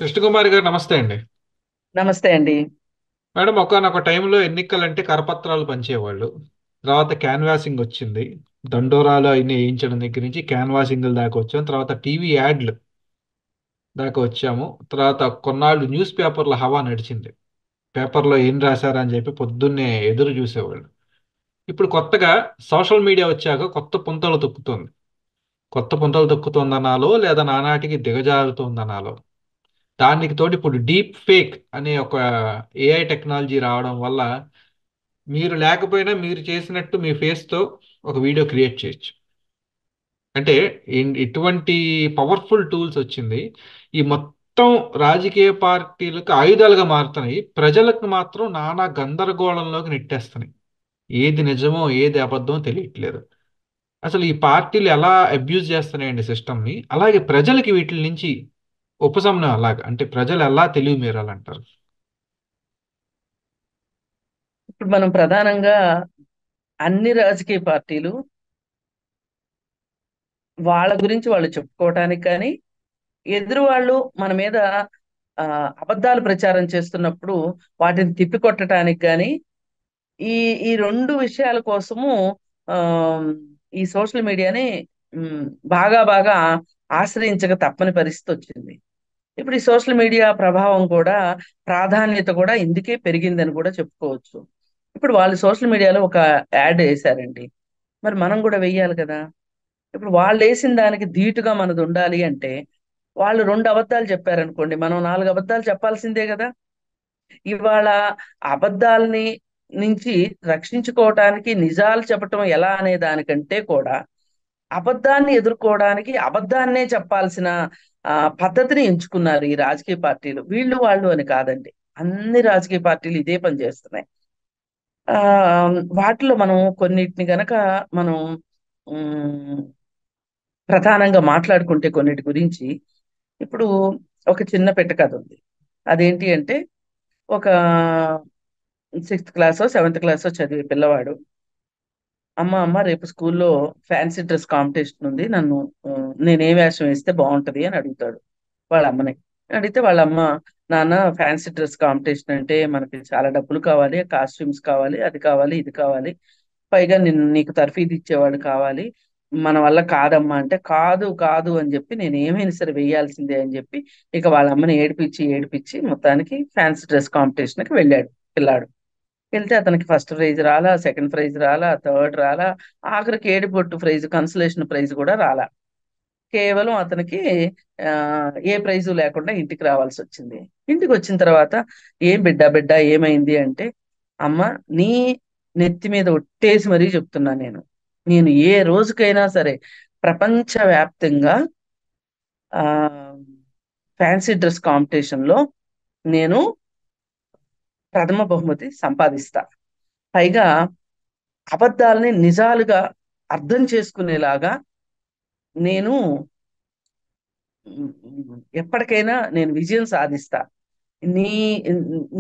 కృష్ణకుమారి గారు నమస్తే అండి. నమస్తే అండి. మేడం ఒకానొక టైంలో ఎన్నికలంటే కరపత్రాలు పంచేవాళ్ళు. తర్వాత క్యాన్వాసింగ్ వచ్చింది. దండోరాలు అన్ని వేయించడం దగ్గర నుంచి క్యాన్వాసింగ్ల దాకా వచ్చాం. తర్వాత టీవీ యాడ్లు దాకా వచ్చాము. తర్వాత కొన్నాళ్ళు న్యూస్ పేపర్ల హవా నడిచింది. పేపర్లో ఏం రాశారని చెప్పి పొద్దున్నే ఎదురు చూసేవాళ్ళు. ఇప్పుడు కొత్తగా సోషల్ మీడియా వచ్చాక కొత్త పుంతలు తొక్కుతోంది. కొత్త పుంతలు తొక్కుతోందనాలో లేదా నానాటికి దిగజారుతోందనాలో. దానికి తోడు ఇప్పుడు డీప్ ఫేక్ అనే ఒక ఏఐ టెక్నాలజీ రావడం వల్ల మీరు లేకపోయినా మీరు చేసినట్టు మీ ఫేస్తో ఒక వీడియో క్రియేట్ చేయొచ్చు. అంటే ఇటువంటి పవర్ఫుల్ టూల్స్ వచ్చింది. ఈ మొత్తం రాజకీయ పార్టీలకు ఆయుధాలుగా మారుతున్నాయి. ప్రజలకు మాత్రం నానా గందరగోళంలోకి నెట్టేస్తున్నాయి. ఏది నిజమో ఏది అబద్ధమో తెలియట్లేదు. అసలు ఈ పార్టీలు ఎలా అబ్యూజ్ చేస్తున్నాయండి సిస్టమ్ని. అలాగే ప్రజలకి వీటి నుంచి ఉపశమనం అలాగా అంటే ప్రజలు ఎలా తెలివి మీరాలంటారు. ఇప్పుడు మనం ప్రధానంగా అన్ని రాజకీయ పార్టీలు వాళ్ళ గురించి వాళ్ళు చెప్పుకోవటానికి కానీ, ఎదురు వాళ్ళు మన మీద ఆ, అబద్ధాలు ప్రచారం చేస్తున్నప్పుడు వాటిని తిప్పికొట్టడానికి కానీ, ఈ ఈ రెండు విషయాల కోసము ఆ, ఈ సోషల్ మీడియాని ఉమ్, బాగా బాగా ఆశ్రయించక తప్పని పరిస్థితి వచ్చింది. ఇప్పుడు ఈ సోషల్ మీడియా ప్రభావం కూడా, ప్రాధాన్యత కూడా ఇందుకే పెరిగిందని కూడా చెప్పుకోవచ్చు. ఇప్పుడు వాళ్ళు సోషల్ మీడియాలో ఒక యాడ్ వేశారండి. మరి మనం కూడా వెయ్యాలి కదా. ఇప్పుడు వాళ్ళు వేసిన దానికి ధీటుగా మనది ఉండాలి అంటే, వాళ్ళు రెండు అబద్ధాలు చెప్పారనుకోండి, మనం నాలుగు అబద్ధాలు చెప్పాల్సిందే కదా. ఇవాళ అబద్ధాలని నుంచి రక్షించుకోవటానికి నిజాలు చెప్పటం ఎలా అనే దానికంటే కూడా, అబద్ధాన్ని ఎదుర్కోవడానికి అబద్ధాన్నే చెప్పాల్సిన పద్ధతిని ఎంచుకున్నారు ఈ రాజకీయ పార్టీలు. వీళ్ళు వాళ్ళు అని కాదండి, అన్ని రాజకీయ పార్టీలు ఇదే పని చేస్తున్నాయి. ఆ వాటిలో మనం కొన్నిటిని గనక మనం ఉమ్, ప్రధానంగా మాట్లాడుకుంటే కొన్నిటి గురించి. ఇప్పుడు ఒక చిన్న పెట్ట కథ ఉంది. అదేంటి అంటే, ఒక సిక్స్త్ క్లాసో సెవెంత్ క్లాసో చదివే పిల్లవాడు, అమ్మ అమ్మ రేపు స్కూల్లో ఫ్యాన్సీ డ్రెస్ కాంపిటీషన్ ఉంది, నన్ను నేను ఏ వేషం వేస్తే బాగుంటది అని అడుగుతాడు వాళ్ళ అమ్మని. అడిగితే వాళ్ళ అమ్మ, నాన్న ఫ్యాన్సీ డ్రెస్ కాంపిటీషన్ అంటే మనకి చాలా డబ్బులు కావాలి, కాస్ట్యూమ్స్ కావాలి, అది కావాలి, ఇది కావాలి, పైగా నీకు తర్ఫీదు ఇచ్చేవాడు కావాలి, మన వల్ల కాదమ్మా అంటే, కాదు కాదు అని చెప్పి నేను ఏమైనా సరే వేయాల్సిందే అని చెప్పి ఇక వాళ్ళ అమ్మని ఏడిపించి ఏడిపించి మొత్తానికి ఫ్యాన్సీ డ్రెస్ కాంపిటీషన్కి వెళ్ళాడు పిల్లాడు. వెళ్తే అతనికి ఫస్ట్ ప్రైజ్ రాలా, సెకండ్ ప్రైజ్ రాలా, థర్డ్ రాలా, ఆఖరికి ఏడుపొట్టు ప్రైజ్, కన్సలేషన్ ప్రైజ్ కూడా రాలా. కేవలం అతనికి ఆ ఏ ప్రైజు లేకుండా ఇంటికి రావాల్సి వచ్చింది. ఇంటికి వచ్చిన తర్వాత, ఏం బిడ్డ బిడ్డ ఏమైంది అంటే, అమ్మ, నీ నెత్తి మీద ఒట్టేసి మరీ చెప్తున్నా, నేను ఏ రోజుకైనా సరే ప్రపంచవ్యాప్తంగా ఆ ఫ్యాన్సీ డ్రెస్ కాంపిటీషన్ లో నేను ప్రథమ బహుమతి సంపాదిస్తా. పైగా అబద్ధాలని నిజాలుగా అర్థం చేసుకునేలాగా నేను ఎప్పటికైనా నేను విజయం సాధిస్తా. నీ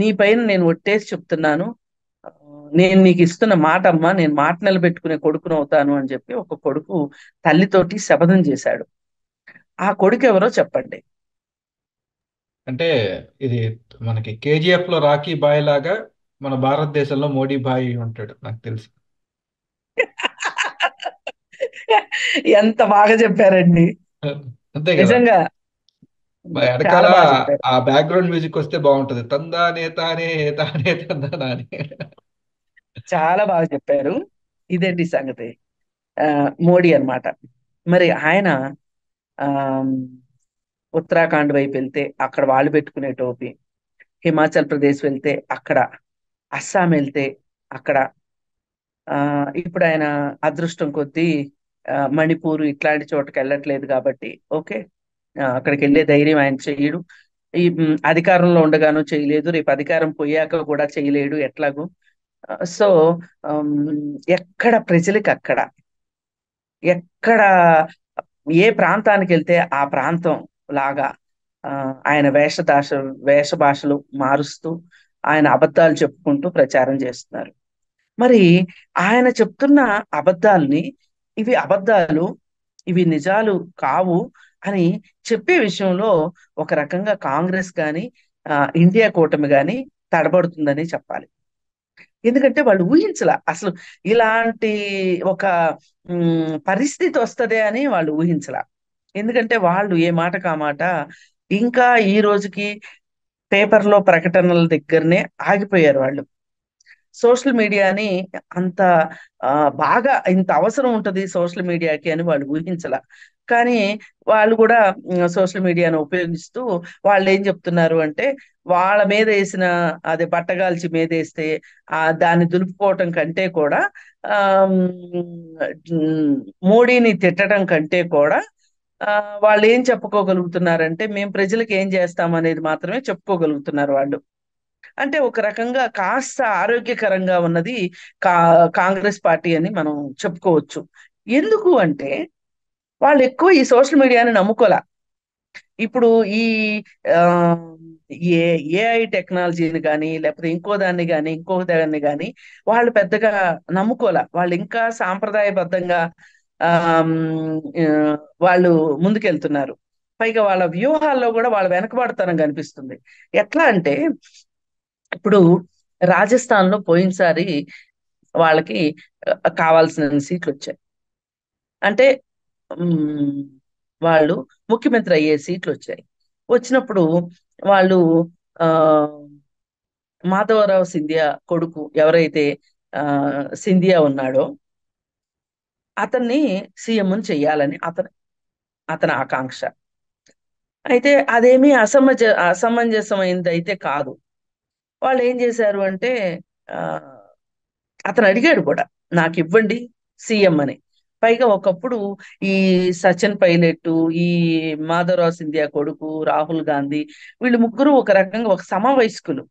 నీ పైన నేను ఒట్టేసి చెప్తున్నాను. ఆ, నేను నీకు ఇస్తున్న మాట అమ్మా, నేను మాట నిలబెట్టుకునే కొడుకును అవుతాను అని చెప్పి ఒక కొడుకు తల్లితోటి శపథం చేశాడు. ఆ కొడుకు ఎవరో చెప్పండి. అంటే ఇది మనకి కేజీఎఫ్ లో రాకీ బాయ్ లాగా మన భారతదేశంలో మోడీ బాయ్ ఉంటాడు నాకు తెలిసి. ఎంత బాగా చెప్పారండి. అంతే కదా. నిజంగా వెనకాల చాలా బాగా చెప్పారు. ఆ బ్యాక్గ్రౌండ్ మ్యూజిక్ వస్తే బాగుంటది, తందానే తానే తానే తందానా అని. చాలా బాగా చెప్పారు. ఇదేంటి సంగతి. ఆ మోడీ అన్నమాట. మరి ఆయన ఆ ఉత్తరాఖండ్ వైపు వెళ్తే అక్కడ వాళ్ళు పెట్టుకునే టోపీ, హిమాచల్ ప్రదేశ్ వెళ్తే అక్కడ, అస్సాం వెళ్తే అక్కడ, ఆ ఇప్పుడు ఆయన అదృష్టం కొద్దీ మణిపూర్ ఇట్లాంటి చోటకి వెళ్ళట్లేదు కాబట్టి ఓకే, అక్కడికి వెళ్ళే ధైర్యం ఆయన చెయ్యడు. ఈ అధికారంలో ఉండగాను చేయలేదు, రేపు అధికారం పోయాక కూడా చేయలేడు ఎట్లాగూ. సో ఎక్కడ ప్రజలకి అక్కడ, ఎక్కడ ఏ ప్రాంతానికి వెళ్తే ఆ ప్రాంతం లాగా ఆ, ఆయన వేష భాషలు మారుస్తూ ఆయన అబద్ధాలు చెప్పుకుంటూ ప్రచారం చేస్తున్నారు. మరి ఆయన చెప్తున్న అబద్ధాలని, ఇవి అబద్ధాలు, ఇవి నిజాలు కావు అని చెప్పే విషయంలో ఒక రకంగా కాంగ్రెస్ కానీ ఇండియా కూటమి కానీ తడబడుతుందని చెప్పాలి. ఎందుకంటే వాళ్ళు ఊహించలా అసలు ఇలాంటి ఒక పరిస్థితి వస్తదే అని వాళ్ళు ఊహించలా. ఎందుకంటే వాళ్ళు ఏ మాటకు ఆ మాట ఇంకా ఈ రోజుకి పేపర్లో ప్రకటనల దగ్గరనే ఆగిపోయారు వాళ్ళు. సోషల్ మీడియాని అంత ఆ, బాగా ఇంత అవసరం ఉంటది సోషల్ మీడియాకి అని వాళ్ళు ఊహించలా. కానీ వాళ్ళు కూడా సోషల్ మీడియాను ఉపయోగిస్తూ వాళ్ళు ఏం చెప్తున్నారు అంటే వాళ్ళ మీద వేసిన అదే బట్టగాల్చి మీద వేస్తే దాన్ని దులుపుకోవటం కంటే కూడా ఆ మోడీని తిట్టడం కంటే కూడా ఆ, వాళ్ళు ఏం చెప్పుకోగలుగుతున్నారంటే మేము ప్రజలకు ఏం చేస్తాం అనేది మాత్రమే చెప్పుకోగలుగుతున్నారు వాళ్ళు. అంటే ఒక రకంగా కాస్త ఆరోగ్యకరంగా ఉన్నది కా కాంగ్రెస్ పార్టీ అని మనం చెప్పుకోవచ్చు. ఎందుకు అంటే వాళ్ళు ఎక్కువ ఈ సోషల్ మీడియాని నమ్ముకోలే. ఇప్పుడు ఈ ఆ, ఏ ఏఐ టెక్నాలజీని కానీ లేకపోతే ఇంకో దాన్ని కానీ ఇంకో దాన్ని కానీ వాళ్ళు పెద్దగా నమ్ముకోలే. వాళ్ళు ఇంకా సాంప్రదాయబద్ధంగా ఆ ఆ, వాళ్ళు ముందుకెళ్తున్నారు. పైగా వాళ్ళ వ్యూహాల్లో కూడా వాళ్ళ వెనకబడతనం కనిపిస్తుంది. ఎట్లా అంటే ఇప్పుడు రాజస్థాన్ లో పోయినసారి వాళ్ళకి కావాల్సిన సీట్లు వచ్చాయి. అంటే ఉమ్, వాళ్ళు ముఖ్యమంత్రి అయ్యే సీట్లు వచ్చాయి. వచ్చినప్పుడు వాళ్ళు ఆ మాధవరావు సింధియా కొడుకు ఎవరైతే ఆ సింధియా ఉన్నాడో అతన్ని సీఎం చెయ్యాలని అతని ఆకాంక్ష. అయితే అదేమీ అసమంజసమైంది అయితే కాదు. వాళ్ళు ఏం చేశారు అంటే ఆ అతను అడిగాడు కూడా నాకు ఇవ్వండి సీఎం అని. పైగా ఒకప్పుడు ఈ సచిన్ పైలట్, ఈ మాధవరావు సింధియా కొడుకు రాహుల్ గాంధీ వీళ్ళు ముగ్గురు ఒక రకంగా ఒక సమవయస్కులు.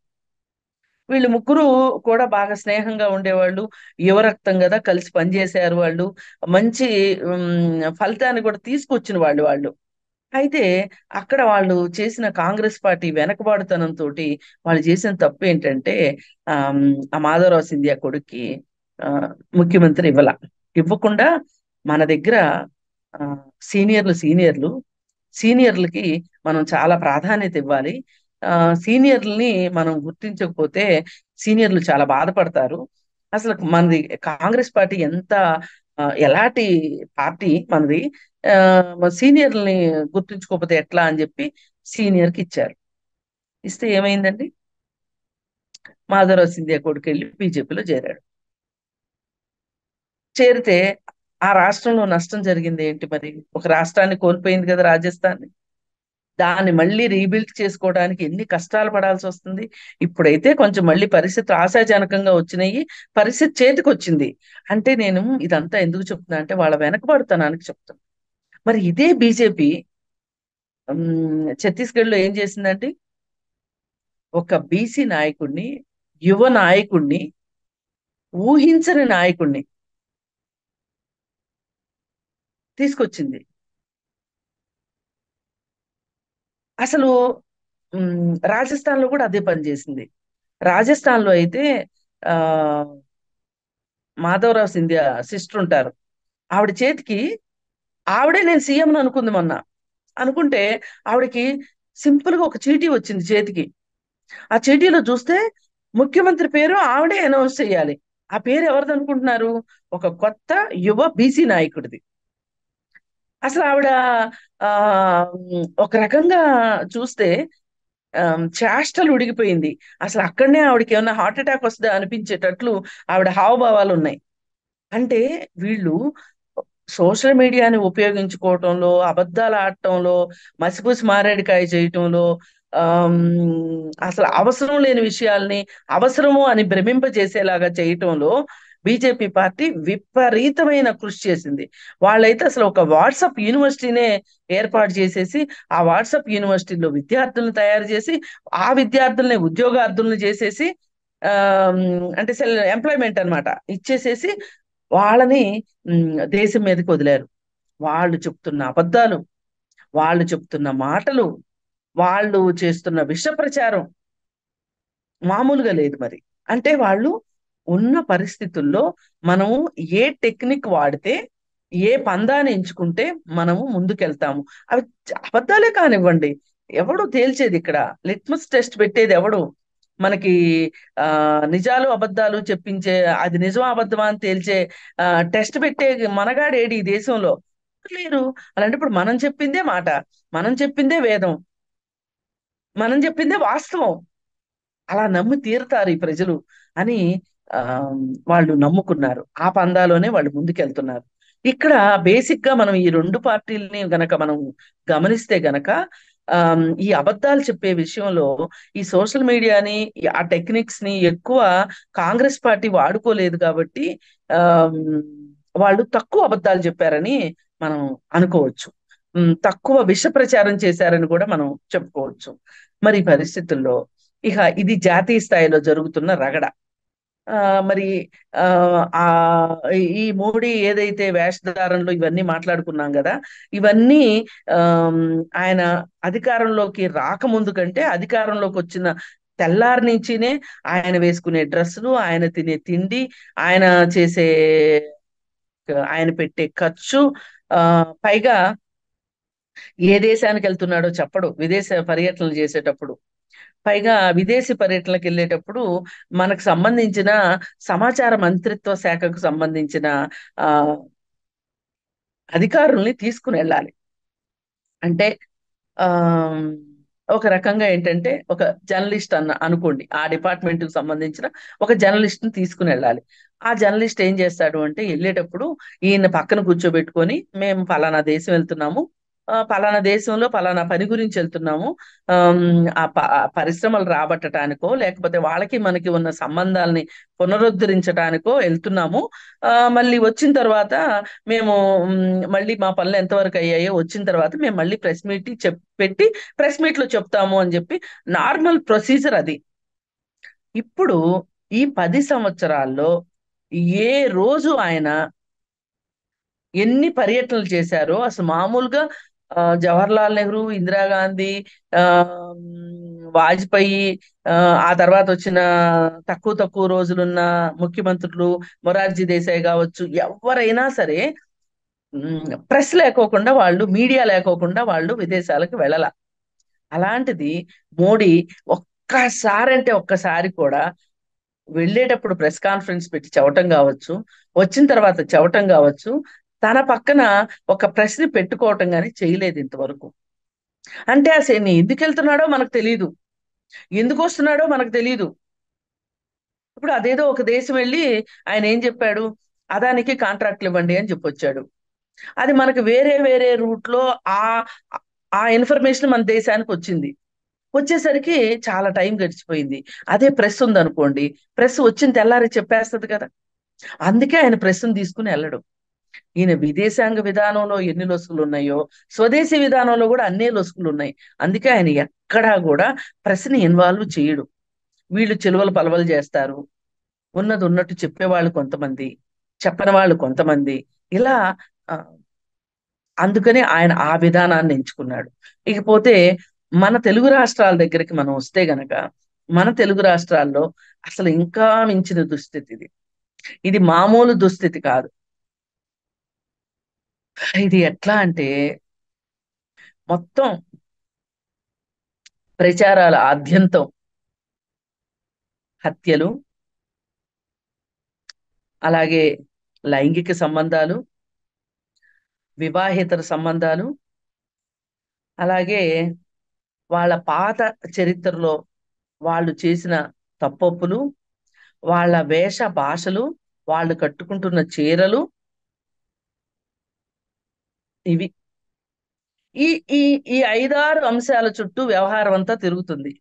వీళ్ళు ముగ్గురు కూడా బాగా స్నేహంగా ఉండేవాళ్ళు. యువరక్తం కదా, కలిసి పనిచేశారు వాళ్ళు. మంచి ఫలితాన్ని కూడా తీసుకొచ్చిన వాళ్ళు. అయితే అక్కడ వాళ్ళు చేసిన కాంగ్రెస్ పార్టీ వెనకబాటుతనంతో వాళ్ళు చేసిన తప్పు ఏంటంటే ఆ మాధవరావు సింధియా కొడుక్కి ఆ, ముఖ్యమంత్రి ఇవ్వకుండా మన దగ్గర ఆ, సీనియర్లు సీనియర్లకి మనం చాలా ప్రాధాన్యత ఇవ్వాలి. ఆ సీనియర్లని మనం గుర్తించకపోతే సీనియర్లు చాలా బాధపడతారు. అసలు మనది కాంగ్రెస్ పార్టీ ఎంత ఎలాంటి పార్టీ మనది. సీనియర్లని గుర్తుంచుకోకపోతే ఎట్లా అని చెప్పి సీనియర్కి ఇచ్చారు. ఇస్తే ఏమైందండి? మాధవరావు సింధియా కొడుకు వెళ్ళి బీజేపీలో చేరాడు. చేరితే ఆ రాష్ట్రంలో నష్టం జరిగింది ఏంటి మరి? ఒక రాష్ట్రాన్ని కోల్పోయింది కదా రాజస్థాన్. దాన్ని మళ్ళీ రీబిల్డ్ చేసుకోవడానికి ఎన్ని కష్టాలు పడాల్సి వస్తుంది. ఇప్పుడైతే కొంచెం మళ్ళీ పరిస్థితులు ఆశాజనకంగా వచ్చినాయి. పరిస్థితి చేతికి వచ్చింది. అంటే నేను ఇదంతా ఎందుకు చెప్తున్నా అంటే వాళ్ళ వెనకబడుతనానికి చెప్తున్నా. మరి ఇదే బీజేపీ ఛత్తీస్గఢ్ లో ఏం చేసిందంటే ఒక బీసీ నాయకుడిని, యువ నాయకుడిని, ఊహించని నాయకుడిని తీసుకొచ్చింది. అసలు రాజస్థాన్ లో కూడా అదే పని చేసింది. రాజస్థాన్ లో అయితే ఆ మాధవరావు సింధియా సిస్టర్ ఉంటారు. ఆవిడ చేతికి ఆవిడే నేను సీఎం అనుకుంది మొన్న. అనుకుంటే ఆవిడకి సింపుల్ గా ఒక చీటీ వచ్చింది చేతికి. ఆ చీటీలో చూస్తే ముఖ్యమంత్రి పేరు ఆవిడే అనౌన్స్ చేయాలి. ఆ పేరు ఎవరిది అనుకుంటున్నారు? ఒక కొత్త యువ బీసీ నాయకుడిది. అసలు ఆవిడ ఆ ఒక రకంగా చూస్తే చేష్టలు ఉడిగిపోయింది. అసలు అక్కడనే ఆవిడకి ఏమన్నా హార్ట్ అటాక్ వస్తుందా అనిపించేటట్లు ఆవిడ హావభావాలు ఉన్నాయి. అంటే వీళ్ళు సోషల్ మీడియాని ఉపయోగించుకోవటంలో, అబద్ధాలు ఆడటంలో, మసిపూసి మారేడుకాయ చేయటంలో, ఆమ్, అసలు అవసరం లేని విషయాల్ని అవసరము అని భ్రమింపజేసేలాగా చేయటంలో బీజేపీ పార్టీ విపరీతమైన కృషి చేసింది. వాళ్ళైతే అసలు ఒక వాట్సాప్ యూనివర్సిటీనే ఏర్పాటు చేసేసి ఆ వాట్సాప్ యూనివర్సిటీలో విద్యార్థులను తయారు చేసి ఆ విద్యార్థుల్ని ఉద్యోగార్థులను చేసేసి ఆ అంటే ఎంప్లాయ్మెంట్ అన్నమాట ఇచ్చేసేసి వాళ్ళని దేశం మీదకి వదిలారు. వాళ్ళు చెప్తున్న అబద్ధాలు, వాళ్ళు చెప్తున్న మాటలు, వాళ్ళు చేస్తున్న విష ప్రచారం మామూలుగా లేదు మరి. అంటే వాళ్ళు ఉన్న పరిస్థితుల్లో మనము ఏ టెక్నిక్ వాడితే ఏ పందాన్ని ఎంచుకుంటే మనము ముందుకెళ్తాము. అవి అబద్ధాలే కానివ్వండి, ఎవడు తేల్చేది ఇక్కడ? లిట్మస్ టెస్ట్ పెట్టేది ఎవడు? మనకి నిజాలు అబద్ధాలు చెప్పించే, అది నిజం అబద్ధమా అని తేల్చే టెస్ట్ పెట్టే మనగాడేడి ఈ దేశంలో? లేరు. అలాంటప్పుడు మనం చెప్పిందే మాట, మనం చెప్పిందే వేదం, మనం చెప్పిందే వాస్తవం. అలా నమ్మి తీరుతారు ఈ ప్రజలు అని ఆ వాళ్ళు నమ్ముకున్నారు. ఆ పందాలోనే వాళ్ళు ముందుకెళ్తున్నారు. ఇక్కడ బేసిక్ గా మనం ఈ రెండు పార్టీలని గనక మనం గమనిస్తే గనక ఈ అబద్ధాలు చెప్పే విషయంలో ఈ సోషల్ మీడియాని, ఆ టెక్నిక్స్ ని ఎక్కువ కాంగ్రెస్ పార్టీ వాడుకోలేదు కాబట్టి ఆమ్, వాళ్ళు తక్కువ అబద్ధాలు చెప్పారని మనం అనుకోవచ్చు. తక్కువ విష ప్రచారం చేశారని కూడా మనం చెప్పుకోవచ్చు. మరి ఈ పరిస్థితుల్లో ఇక ఇది జాతీయ స్థాయిలో జరుగుతున్న రగడ. ఆ మరి ఆ ఆ ఈ మోడీ ఏదైతే వేషధారణలో ఇవన్నీ మాట్లాడుకున్నాం కదా, ఇవన్నీ ఆమ్, ఆయన అధికారంలోకి రాకముందు కంటే అధికారంలోకి వచ్చిన తెల్లారి నుంచినే ఆయన వేసుకునే డ్రెస్సులు, ఆయన తినే తిండి, ఆయన చేసే ఆయన పెట్టే ఖర్చు, ఆ పైగా ఏ దేశానికి వెళ్తున్నాడో చెప్పడు విదేశ పర్యటనలు చేసేటప్పుడు. పైగా విదేశీ పర్యటనలకు వెళ్ళేటప్పుడు మనకు సంబంధించిన సమాచార మంత్రిత్వ శాఖకు సంబంధించిన ఆ అధికారుల్ని తీసుకుని వెళ్ళాలి. అంటే ఆ ఒక రకంగా ఏంటంటే ఒక జర్నలిస్ట్ అనుకోండి, ఆ డిపార్ట్మెంట్ కి సంబంధించిన ఒక జర్నలిస్ట్ ని తీసుకుని వెళ్ళాలి. ఆ జర్నలిస్ట్ ఏం చేస్తాడు అంటే వెళ్ళేటప్పుడు ఈయన పక్కన కూర్చోబెట్టుకొని, మేము పలానా దేశం వెళ్తున్నాము, పలానా దేశంలో పలానా పని గురించి వెళ్తున్నాము, ఆమ్, ఆ పరిశ్రమలు రాబట్టడానికో లేకపోతే వాళ్ళకి మనకి ఉన్న సంబంధాలని పునరుద్ధరించడానికో వెళ్తున్నాము. మళ్ళీ వచ్చిన తర్వాత మేము మళ్ళీ మా పనులు ఎంతవరకు అయ్యాయో వచ్చిన తర్వాత మేము మళ్ళీ ప్రెస్ మీట్ పెట్టి ప్రెస్ మీట్ లో చెప్తాము అని చెప్పి నార్మల్ ప్రొసీజర్ అది. ఇప్పుడు ఈ 10 సంవత్సరాల్లో ఏ రోజు ఆయన ఎన్ని పర్యటనలు చేశారో అసలు మామూలుగా జవహర్లాల్ నెహ్రూ, ఇందిరాగాంధీ, ఆ వాజ్పేయి, ఆ ఆ తర్వాత వచ్చిన తక్కువ తక్కువ రోజులున్న ముఖ్యమంత్రులు, మొరార్జీ దేశాయ్ కావచ్చు, ఎవరైనా సరే ప్రెస్ లేకోకుండా వాళ్ళు, మీడియా లేకోకుండా వాళ్ళు విదేశాలకు వెళ్ళాల. అలాంటిది మోడీ ఒక్కసారి అంటే ఒక్కసారి కూడా వెళ్ళేటప్పుడు ప్రెస్ కాన్ఫరెన్స్ పెట్టి చెప్పటం కావచ్చు, వచ్చిన తర్వాత చెప్పటం కావచ్చు, తన పక్కన ఒక ప్రెస్ ని పెట్టుకోవటం గానీ చేయలేదు ఇంతవరకు. అంటే అసలు ఎందుకు వెళ్తున్నాడో మనకు తెలియదు, ఎందుకు వస్తున్నాడో మనకు తెలియదు. ఇప్పుడు అదేదో ఒక దేశం వెళ్ళి ఆయన ఏం చెప్పాడు? అదానికి కాంట్రాక్ట్లు ఇవ్వండి అని చెప్పొచ్చాడు. అది మనకు వేరే వేరే రూట్ లో ఆ ఆ ఇన్ఫర్మేషన్ మన దేశానికి వచ్చింది. వచ్చేసరికి చాలా టైం గడిచిపోయింది. అదే ప్రెస్ ఉందనుకోండి, ప్రెస్ వచ్చిన తెల్లారి చెప్పేస్తది కదా. అందుకే ఆయన ప్రెస్ను తీసుకుని వెళ్ళడు. ఈయన విదేశాంగ విధానంలో ఎన్ని లొసుగులు ఉన్నాయో స్వదేశీ విధానంలో కూడా అన్నే లొసుగులు ఉన్నాయి. అందుకే ఆయన ఎక్కడా కూడా ప్రెస్ని ఇన్వాల్వ్ చేయడు. వీళ్ళు చెలువలు పలవలు చేస్తారు, ఉన్నది ఉన్నట్టు చెప్పేవాళ్ళు కొంతమంది, చెప్పని వాళ్ళు కొంతమంది, ఇలా ఆ, అందుకని ఆయన ఆ విధానాన్ని ఎంచుకున్నాడు. ఇకపోతే మన తెలుగు రాష్ట్రాల దగ్గరికి మనం వస్తే గనక, మన తెలుగు రాష్ట్రాల్లో అసలు ఇంకా మించిన దుస్థితి ఇది. ఇది మామూలు దుస్థితి కాదు. ఇది ఎట్లా అంటే మొత్తం ప్రచారాల ఆద్యంతం హత్యలు, అలాగే లైంగిక సంబంధాలు, వివాహేతర సంబంధాలు, అలాగే వాళ్ళ పాత చరిత్రలో వాళ్ళు చేసిన తప్పొప్పులు, వాళ్ళ వేష భాషలు, వాళ్ళు కట్టుకుంటున్న చీరలు, ఇవి ఈ ఈ ఈ 5, 6 అంశాల చుట్టూ వ్యవహారం అంతా తిరుగుతుంది.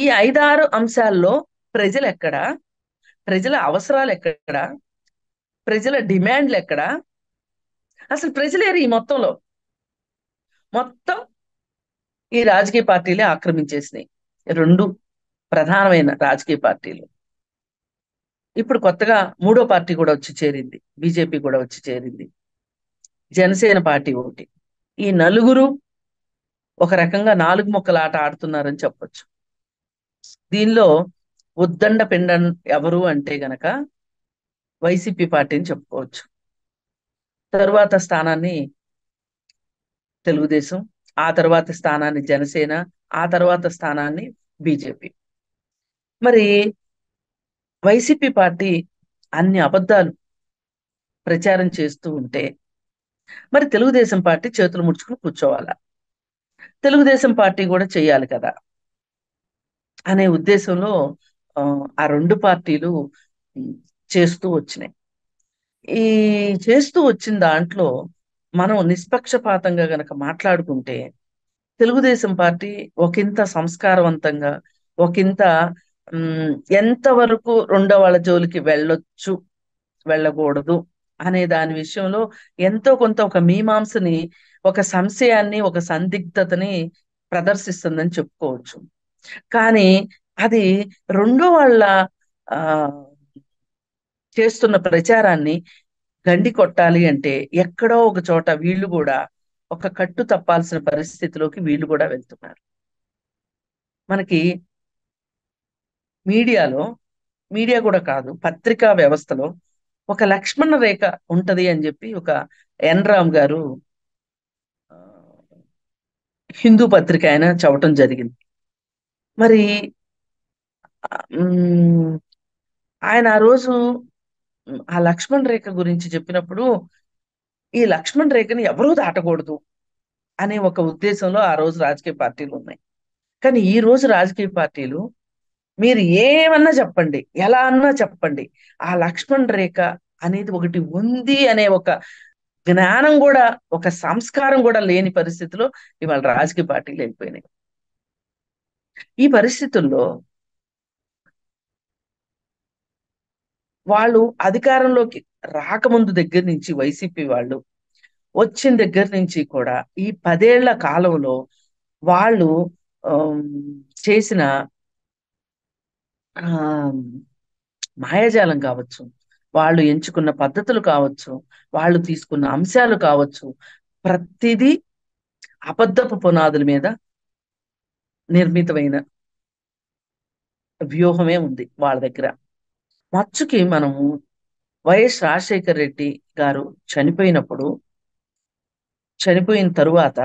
ఈ 5, 6 అంశాల్లో ప్రజలు ఎక్కడ, ప్రజల అవసరాలు ఎక్కడ, ప్రజల డిమాండ్లు ఎక్కడ, అసలు ప్రజలేరు ఈ మొత్తంలో. మొత్తం ఈ రాజకీయ పార్టీలే ఆక్రమించేసినాయి. రెండు ప్రధానమైన రాజకీయ పార్టీలు. ఇప్పుడు కొత్తగా మూడో పార్టీ కూడా వచ్చి చేరింది, బీజేపీ కూడా వచ్చి చేరింది, జనసేన పార్టీ ఒకటి. ఈ నలుగురు ఒక రకంగా నాలుగు ముక్కల ఆట ఆడుతున్నారని చెప్పొచ్చు. దీనిలో ఉద్దండ పిండం ఎవరు అంటే గనక వైసీపీ పార్టీని చెప్పుకోవచ్చు. తరువాత స్థానాన్ని తెలుగుదేశం, ఆ తర్వాత స్థానాన్ని జనసేన, ఆ తర్వాత స్థానాన్ని బీజేపీ. మరి వైసీపీ పార్టీ అన్ని అబద్ధాలు ప్రచారం చేస్తూ ఉంటే మరి తెలుగుదేశం పార్టీ చేతులు ముడుచుకుని కూర్చోవాలా? తెలుగుదేశం పార్టీ కూడా చెయ్యాలి కదా అనే ఉద్దేశంలో ఆ రెండు పార్టీలు ఉమ్, చేస్తూ వచ్చినాయి. ఈ చేస్తూ వచ్చిన దాంట్లో మనం నిష్పక్షపాతంగా గనక మాట్లాడుకుంటే తెలుగుదేశం పార్టీ ఒకంత సంస్కారవంతంగా, ఒకంత ఉమ్, ఎంతవరకు రెండో వాళ్ళ జోలికి వెళ్ళొచ్చు, వెళ్ళకూడదు అనే దాని విషయంలో ఎంతో కొంత ఒక మీమాంసని, ఒక సంశయాన్ని, ఒక సందిగ్ధతని ప్రదర్శిస్తుందని చెప్పుకోవచ్చు. కానీ అది రెండో వాళ్ళ ఆ చేస్తున్న ప్రచారాన్ని గండి కొట్టాలి అంటే ఎక్కడో ఒక చోట వీళ్ళు కూడా ఒక కట్టు తప్పాల్సిన పరిస్థితిలోకి వీళ్ళు కూడా వెళ్తున్నారు. మనకి మీడియాలో, మీడియా కూడా కాదు, పత్రికా వ్యవస్థలో ఒక లక్ష్మణ రేఖ ఉంటది అని చెప్పి ఒక ఎన్ రామ్ గారు ఆ, హిందూ పత్రిక ఆయన చెప్పటం జరిగింది. మరి ఉమ్, ఆయన ఆ రోజు ఆ లక్ష్మణ్ రేఖ గురించి చెప్పినప్పుడు ఈ లక్ష్మణ్ రేఖని ఎవరూ దాటకూడదు అనే ఒక ఉద్దేశంలో ఆ రోజు రాజకీయ పార్టీలు ఉన్నాయి. కానీ ఈ రోజు రాజకీయ పార్టీలు మీరు ఏమన్నా చెప్పండి, ఎలా అన్నా చెప్పండి, ఆ లక్ష్మణ్ రేఖ అనేది ఒకటి ఉంది అనే ఒక జ్ఞానం కూడా, ఒక సంస్కారం కూడా లేని పరిస్థితిలో ఇవాళ రాజకీయ పార్టీలు వెళ్ళిపోయినాయి. ఈ పరిస్థితుల్లో వాళ్ళు అధికారంలోకి రాకముందు దగ్గర నుంచి వైసీపీ వాళ్ళు వచ్చిన దగ్గర నుంచి కూడా ఈ 10 ఏళ్ల కాలంలో వాళ్ళు ఆమ్, చేసిన ఆ మాయాజాలం కావచ్చు, వాళ్ళు ఎంచుకున్న పద్ధతులు కావచ్చు, వాళ్ళు తీసుకున్న అంశాలు కావచ్చు, ప్రతిదీ అబద్ధపు పునాదుల మీద నిర్మితమైన వ్యూహమే ఉంది వాళ్ళ దగ్గర. మచ్చుకి మనము వైఎస్ రాజశేఖర్ రెడ్డి గారు చనిపోయినప్పుడు, చనిపోయిన తరువాత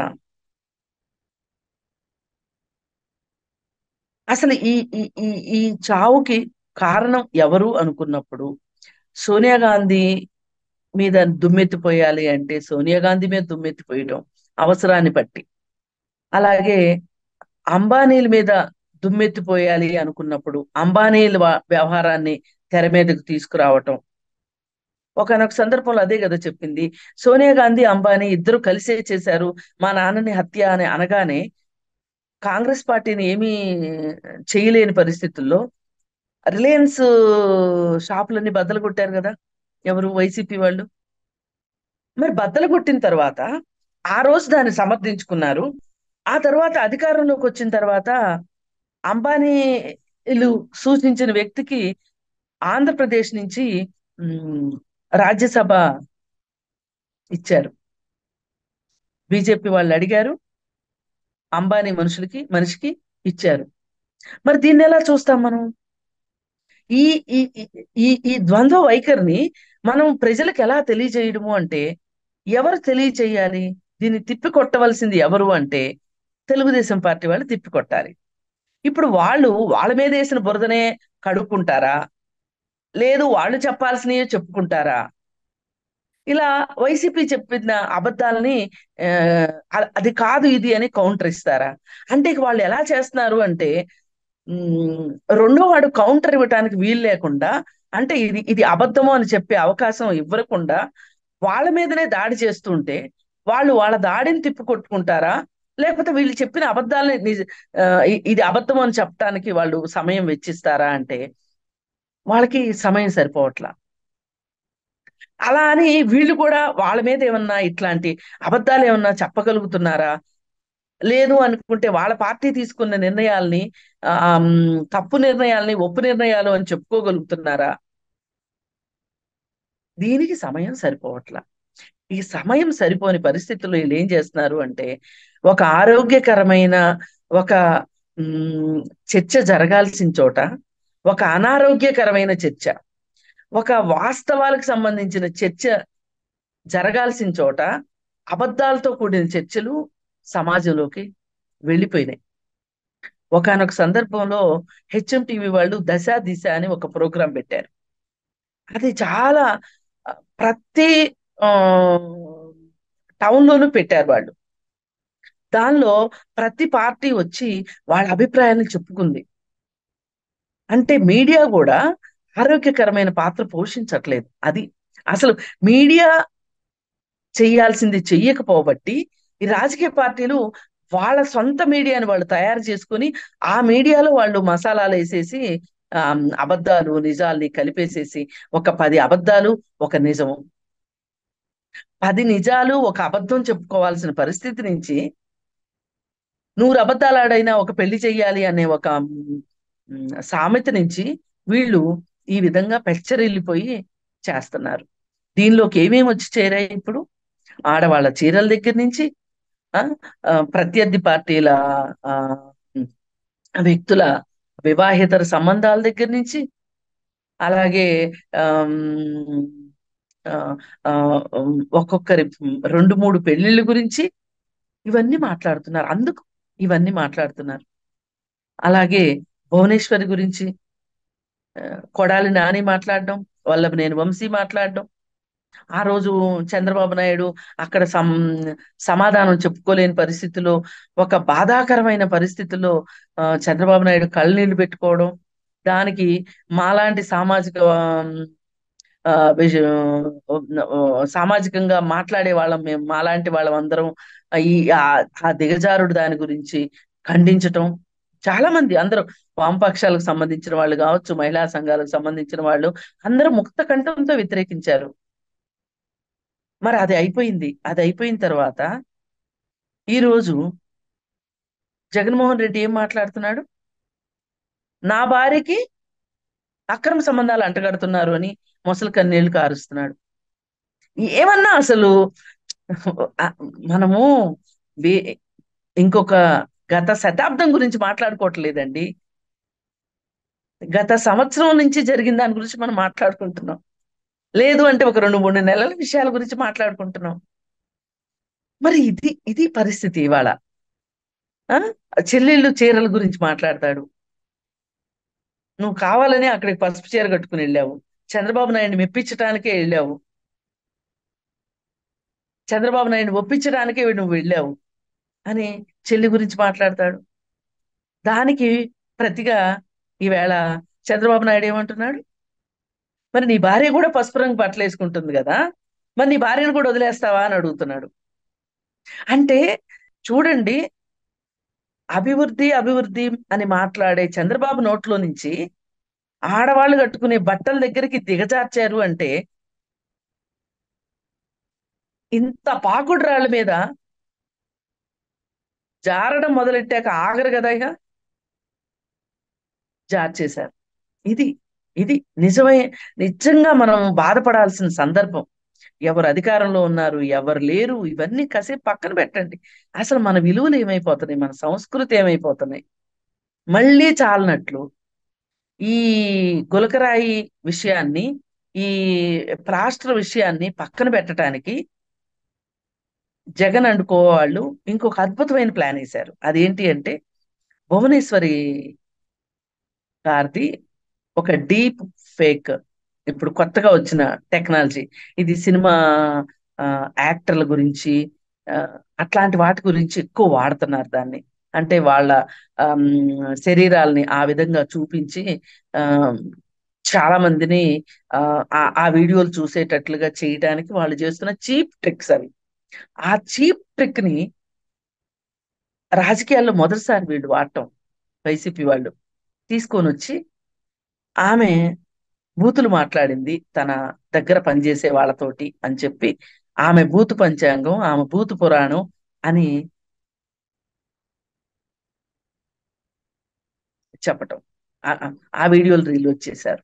అసలు ఈ ఈ ఈ ఈ చావుకి కారణం ఎవరు అనుకున్నప్పుడు సోనియా గాంధీ మీద దుమ్మెత్తిపోయాలి అంటే సోనియా గాంధీ మీద దుమ్మెత్తిపోయటం అవసరాన్ని బట్టి, అలాగే అంబానీల మీద దుమ్మెత్తిపోయాలి అనుకున్నప్పుడు అంబానీల వ్యవహారాన్ని తెర మీదకు తీసుకురావటం. ఒకనొక సందర్భంలో అదే కదా చెప్పింది, సోనియా గాంధీ అంబానీ ఇద్దరు కలిసే చేశారు మా నాన్నని హత్య అని అనగానే కాంగ్రెస్ పార్టీని ఏమీ చేయలేని పరిస్థితుల్లో రిలయన్స్ షాపులన్నీ బద్దలు కొట్టారు కదా ఎవరు, వైసీపీ వాళ్ళు. మరి బద్దలు కొట్టిన తర్వాత ఆ రోజు దాన్ని సమర్థించుకున్నారు. ఆ తర్వాత అధికారంలోకి వచ్చిన తర్వాత అంబానీలు సూచించిన వ్యక్తికి ఆంధ్రప్రదేశ్ నుంచి ఉమ్, రాజ్యసభ ఇచ్చారు. బీజేపీ వాళ్ళు అడిగారు, అంబానీ మనిషికి ఇచ్చారు. మరి దీన్ని ఎలా చూస్తాం మనం? ఈ ఈ ఈ ఈ ఈ ద్వంద్వ వైఖరిని మనం ప్రజలకు ఎలా తెలియజేయడము అంటే, ఎవరు తెలియచేయాలి? దీన్ని తిప్పి కొట్టవలసింది ఎవరు అంటే తెలుగుదేశం పార్టీ వాళ్ళు తిప్పి కొట్టాలి. ఇప్పుడు వాళ్ళు వాళ్ళ మీద వేసిన బురదనే కడుక్కుంటారా, లేదు వాళ్ళు చెప్పాల్సినవి చెప్పుకుంటారా? ఇలా వైసీపీ చెప్పిన అబద్ధాలని ఆ, అది కాదు ఇది అని కౌంటర్ ఇస్తారా? అంటే ఇక వాళ్ళు ఎలా చేస్తున్నారు అంటే ఉమ్, రెండో వాడు కౌంటర్ ఇవ్వటానికి వీలు లేకుండా, అంటే ఇది ఇది అబద్ధము అని చెప్పే అవకాశం ఇవ్వకుండా వాళ్ళ మీదనే దాడి చేస్తుంటే వాళ్ళు వాళ్ళ దాడిని తిప్పికొట్టుకుంటారా, లేకపోతే వీళ్ళు చెప్పిన అబద్ధాలని ఇది అబద్ధం అని చెప్పడానికి వాళ్ళు సమయం వెచ్చిస్తారా అంటే వాళ్ళకి సమయం సరిపోవట్లా. అలా అని వీళ్ళు కూడా వాళ్ళ మీద ఏమన్నా ఇట్లాంటి అబద్ధాలు ఏమన్నా చెప్పగలుగుతున్నారా? లేదు అనుకుంటే వాళ్ళ పార్టీ తీసుకున్న నిర్ణయాల్ని తప్పు నిర్ణయాల్ని ఒప్పు నిర్ణయాలు అని చెప్పుకోగలుగుతున్నారా? దీనికి సమయం సరిపోవట్లా. ఈ సమయం సరిపోని పరిస్థితుల్లో వీళ్ళు ఏం చేస్తున్నారు అంటే ఒక ఆరోగ్యకరమైన ఒక చర్చ జరగాల్సిన చోట ఒక అనారోగ్యకరమైన చర్చ, ఒక వాస్తవాలకు సంబంధించిన చర్చ జరగాల్సిన చోట అబద్ధాలతో కూడిన చర్చలు సమాజంలోకి వెళ్ళిపోయినాయి. ఒకానొక సందర్భంలో హెచ్ఎం టీవీ వాళ్ళు దశ దిశ అని ఒక ప్రోగ్రాం పెట్టారు. అది చాలా ప్రతి ఆ, టౌన్ లోనూ పెట్టారు వాళ్ళు. దానిలో ప్రతి పార్టీ వచ్చి వాళ్ళ అభిప్రాయాన్ని చెప్పుకుంది. అంటే మీడియా కూడా ఆరోగ్యకరమైన పాత్ర పోషించట్లేదు. అది అసలు మీడియా చేయాల్సింది చెయ్యకపోబట్టి ఈ రాజకీయ పార్టీలు వాళ్ళ సొంత మీడియాని వాళ్ళు తయారు చేసుకొని ఆ మీడియాలో వాళ్ళు మసాలాలు వేసేసి ఆ, అబద్ధాలు నిజాల్ని కలిపేసేసి ఒక 10 అబద్ధాలు ఒక నిజం, 10 నిజాలు ఒక అబద్ధం చెప్పుకోవాల్సిన పరిస్థితి నుంచి 100 అబద్ధాలు ఆడైనా ఒక పెళ్లి చెయ్యాలి అనే ఒక సామెత నుంచి వీళ్ళు ఈ విధంగా పెచ్చరిల్లిపోయి చేస్తున్నారు. దీనిలోకి ఏమేమి వచ్చి చేరాయి ఇప్పుడు? ఆడవాళ్ళ చీరల దగ్గర నుంచి ఆ ప్రత్యర్థి పార్టీల ఆ ఉమ్, వ్యక్తుల వివాహేతర సంబంధాల దగ్గర నుంచి, అలాగే ఆమ్, ఆ, ఆ, ఒక్కొక్కరి 2 3 పెళ్లిళ్ళ గురించి ఇవన్నీ మాట్లాడుతున్నారు. అందుకు ఇవన్నీ మాట్లాడుతున్నారు. అలాగే భువనేశ్వరి గురించి కొడాలి నాని మాట్లాడడం, వల్లభనేని వంశీ మాట్లాడడం, ఆ రోజు చంద్రబాబు నాయుడు అక్కడ సమాధానం చెప్పుకోలేని పరిస్థితిలో, ఒక బాధాకరమైన పరిస్థితిలో చంద్రబాబు నాయుడు కళ్ళనీళ్లు పెట్టుకోవడం, దానికి మాలాంటి సామాజిక ఆ, విష- సామాజికంగా మాట్లాడే వాళ్ళం మేము, మాలాంటి వాళ్ళం అందరం ఈ ఆ దిగజారుడు దాని గురించి ఖండించటం. చాలా మంది అందరూ వామపక్షాలకు సంబంధించిన వాళ్ళు కావచ్చు, మహిళా సంఘాలకు సంబంధించిన వాళ్ళు అందరూ ముక్త కంఠంతో వ్యతిరేకించారు. మరి అది అయిపోయింది. అది అయిపోయిన తర్వాత ఈ రోజు జగన్మోహన్ రెడ్డి ఏం మాట్లాడుతున్నాడు? నా భార్యకి అక్రమ సంబంధాలు అంటగడుతున్నారు అని మొసలు కన్నీళ్లు కారుస్తున్నాడు. ఏమన్నా అసలు ఆ, మనము వే- ఇంకొక గత శతాబ్దం గురించి మాట్లాడుకోవట్లేదండి. గత సంవత్సరం నుంచి జరిగిన దాని గురించి మనం మాట్లాడుకుంటున్నాం. లేదు అంటే ఒక 2 3 నెలల విషయాల గురించి మాట్లాడుకుంటున్నాం. మరి ఇది పరిస్థితి ఇవాళ. ఆ చెల్లెళ్ళు చీరల గురించి మాట్లాడతాడు. నువ్వు కావాలని అక్కడికి పసుపు చీర కట్టుకుని వెళ్ళావు, చంద్రబాబు నాయుడిని మెప్పించడానికే వెళ్ళావు, చంద్రబాబు నాయుడిని ఒప్పించడానికే నువ్వు వెళ్ళావు అని చెల్లి గురించి మాట్లాడతాడు. దానికి ప్రతిగా ఈవేళ చంద్రబాబు నాయుడు ఏమంటున్నాడు? మరి నీ భార్య కూడా పసుపు రంగు బట్టలు వేసుకుంటుంది కదా, మరి నీ భార్యను కూడా వదిలేస్తావా అని అడుగుతున్నాడు. అంటే చూడండి, అభివృద్ధి అభివృద్ధి అని మాట్లాడే చంద్రబాబు నోట్లో నుంచి ఆడవాళ్ళు కట్టుకునే బట్టల దగ్గరికి దిగజార్చారు అంటే, ఇంత పాకుడు రాళ్ళ మీద జారడం మొదలెట్టాక ఆగరు కదా ఇక, జార్చేశారు. ఇది ఇది నిజమే. నిజంగా మనం బాధపడాల్సిన సందర్భం. ఎవరు అధికారంలో ఉన్నారు, ఎవరు లేరు, ఇవన్నీ కాసేపు పక్కన పెట్టండి. అసలు మన విలువలు ఏమైపోతున్నాయి, మన సంస్కృతి ఏమైపోతున్నాయి. మళ్ళీ చాలనట్లు ఈ గులకరాయి విషయాన్ని, ఈ రాష్ట్ర విషయాన్ని పక్కన పెట్టడానికి జగన్ అండుకోవాళ్ళు ఇంకొక అద్భుతమైన ప్లాన్ వేశారు. అదేంటి అంటే, భువనేశ్వరి గారిది ఒక డీప్ ఫేక్, ఇప్పుడు కొత్తగా వచ్చిన టెక్నాలజీ. ఇది సినిమా ఆ, యాక్టర్ల గురించి ఆ, అట్లాంటి వాటి గురించి ఎక్కువ వాడుతున్నారు దాన్ని. అంటే వాళ్ళ ఆమ్, శరీరాల్ని ఆ విధంగా చూపించి ఆ, చాలా మందిని ఆ ఆ వీడియోలు చూసేటట్లుగా చేయడానికి వాళ్ళు చేస్తున్న చీప్ ట్రిక్స్ అవి. ఆ చీప్ ట్రిక్ ని రాజకీయాల్లో మొదటిసారి వీళ్ళు వాడటం, వైసీపీ వాళ్ళు తీసుకొని వచ్చి ఆమె బూతులు మాట్లాడింది తన దగ్గర పనిచేసే వాళ్ళతోటి అని చెప్పి, ఆమె బూతు పంచాంగం, ఆమె బూతు పురాణం అని చెప్పటం. ఆ ఆ- ఆ వీడియోలు రీల్ వచ్చేసారు.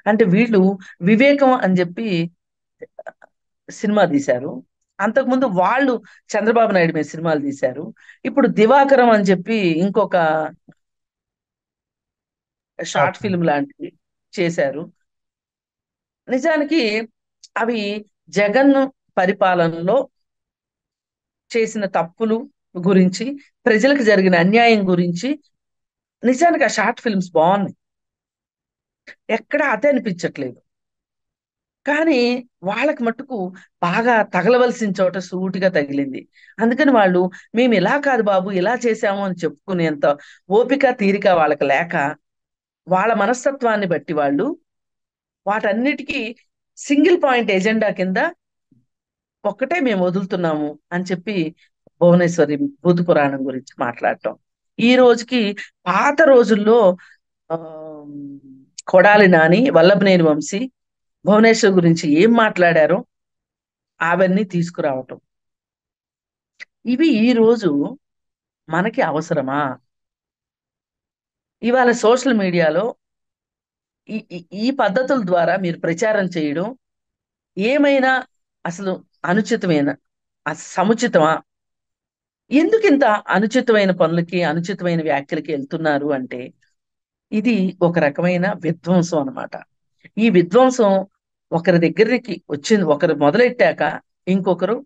అంటే వీళ్ళు వివేకం అని చెప్పి సినిమా తీశారు. అంతకుముందు వాళ్ళు చంద్రబాబు నాయుడు మీద సినిమాలు తీశారు. ఇప్పుడు దివాకరం అని చెప్పి ఇంకొక షార్ట్ షార్ట్ ఫిల్మ్. ఫిల్మ్ లాంటివి చేశారు. నిజానికి అవి జగన్ పరిపాలనలో చేసిన తప్పులు గురించి, ప్రజలకు జరిగిన అన్యాయం గురించి నిజానికి ఆ షార్ట్ ఫిల్మ్స్ బాగున్నాయి. ఎక్కడ అదే అనిపించట్లేదు. కానీ వాళ్ళకి మట్టుకు బాగా తగలవలసిన చోట సూటిగా తగిలింది. అందుకని వాళ్ళు మేము ఇలా కాదు బాబు ఇలా చేశాము అని చెప్పుకునేంత ఓపిక తీరిక వాళ్ళకి లేక, వాళ్ళ మనస్తత్వాన్ని బట్టి వాళ్ళు వాటన్నిటికీ సింగిల్ పాయింట్ ఎజెండా కింద ఒక్కటే మేము వదులుతున్నాము అని చెప్పి భువనేశ్వరి భూత పురాణం గురించి మాట్లాడటం. ఈ రోజుకి పాత రోజుల్లో ఆ కొడాలి నాని, వల్లభనేని వంశీ భువనేశ్వర్ గురించి ఏం మాట్లాడారో అవన్నీ తీసుకురావటం, ఇవి ఈ రోజు మనకి అవసరమా? ఇవాళ సోషల్ మీడియాలో ఈ ఈ ఈ పద్ధతుల ద్వారా మీరు ప్రచారం చేయడం ఏమైనా అసలు అనుచితమైన సముచితమా? ఎందుకు ఇంత అనుచితమైన పనులకి అనుచితమైన వ్యాఖ్యలకి వెళ్తున్నారు అంటే ఇది ఒక రకమైన విధ్వంసం అన్నమాట. ఈ విధ్వంసం ఒకరి దగ్గరికి వచ్చింది, ఒకరు మొదలెట్టాక ఇంకొకరు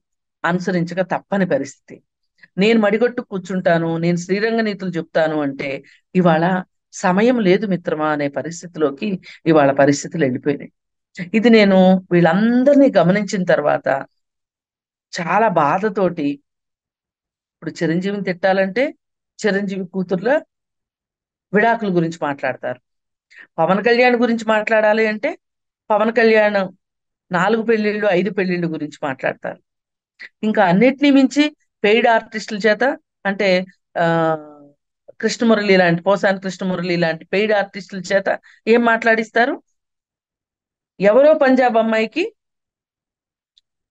అనుసరించక తప్పని పరిస్థితి. నేను మడిగట్టు కూర్చుంటాను, నేను శ్రీరంగ నీతులు చెప్తాను అంటే ఇవాళ సమయం లేదు మిత్రమా అనే పరిస్థితిలోకి ఇవాళ పరిస్థితులు వెళ్ళిపోయినాయి. ఇది నేను వీళ్ళందరినీ గమనించిన తర్వాత చాలా బాధతోటి, ఇప్పుడు చిరంజీవిని తిట్టాలంటే చిరంజీవి కూతుర్ల విడాకుల గురించి మాట్లాడతారు. పవన్ కళ్యాణ్ గురించి మాట్లాడాలి అంటే పవన్ కళ్యాణ్ 4 పెళ్లిళ్ళు 5 పెళ్లిళ్ళు గురించి మాట్లాడతారు. ఇంకా అన్నిటినీ మించి పెయిడ్ ఆర్టిస్టుల చేత, అంటే ఆ కృష్ణమురళి లాంటి, పోసాని కృష్ణమురళి లాంటి పెయిడ్ ఆర్టిస్టుల చేత ఏం మాట్లాడిస్తారు? ఎవరో పంజాబ్ అమ్మాయికి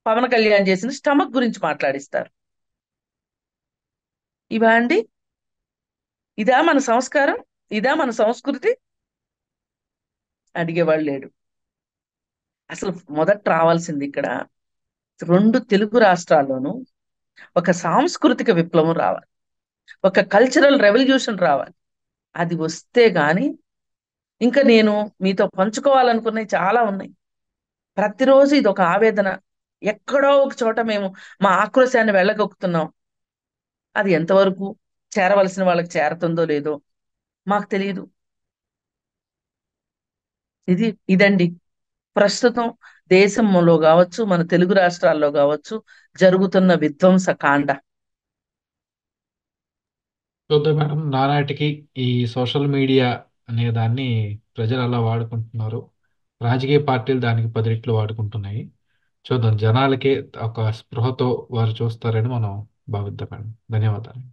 పవన్ కళ్యాణ్ చేసిన స్టమక్ గురించి మాట్లాడిస్తారు. ఇవా అండి? ఇదా మన సంస్కారం? ఇదా మన సంస్కృతి? అడిగేవాళ్ళు లేడు. అసలు మొదట రావాల్సింది ఇక్కడ 2 తెలుగు రాష్ట్రాల్లోనూ ఒక సాంస్కృతిక విప్లవం రావాలి, ఒక కల్చరల్ రెవల్యూషన్ రావాలి. అది వస్తే గాని ఇంకా నేను మీతో పంచుకోవాలనుకున్నవి చాలా ఉన్నాయి. ప్రతిరోజు ఇది ఒక ఆవేదన. ఎక్కడో ఒక చోట మేము మా ఆక్రోశాన్ని వెళ్ళగొక్కుతున్నాం. అది ఎంతవరకు చేరవలసిన వాళ్ళకి చేరుతుందో లేదో మాకు తెలియదు. ఇదండి ప్రస్తుతం దేశంలో కావచ్చు, మన తెలుగు రాష్ట్రాల్లో కావచ్చు జరుగుతున్న విధ్వంస కాండ. చూద్దాం మేడం, నానాటికి ఈ సోషల్ మీడియా అనే దాన్ని ప్రజలు అలా వాడుకుంటున్నారు. రాజకీయ పార్టీలు దానికి 10 రెట్లు వాడుకుంటున్నాయి. చూద్దాం, జనాలకి ఒక స్పృహతో వారు చూస్తారని మనం భావిద్దాం మేడం. ధన్యవాదాలు.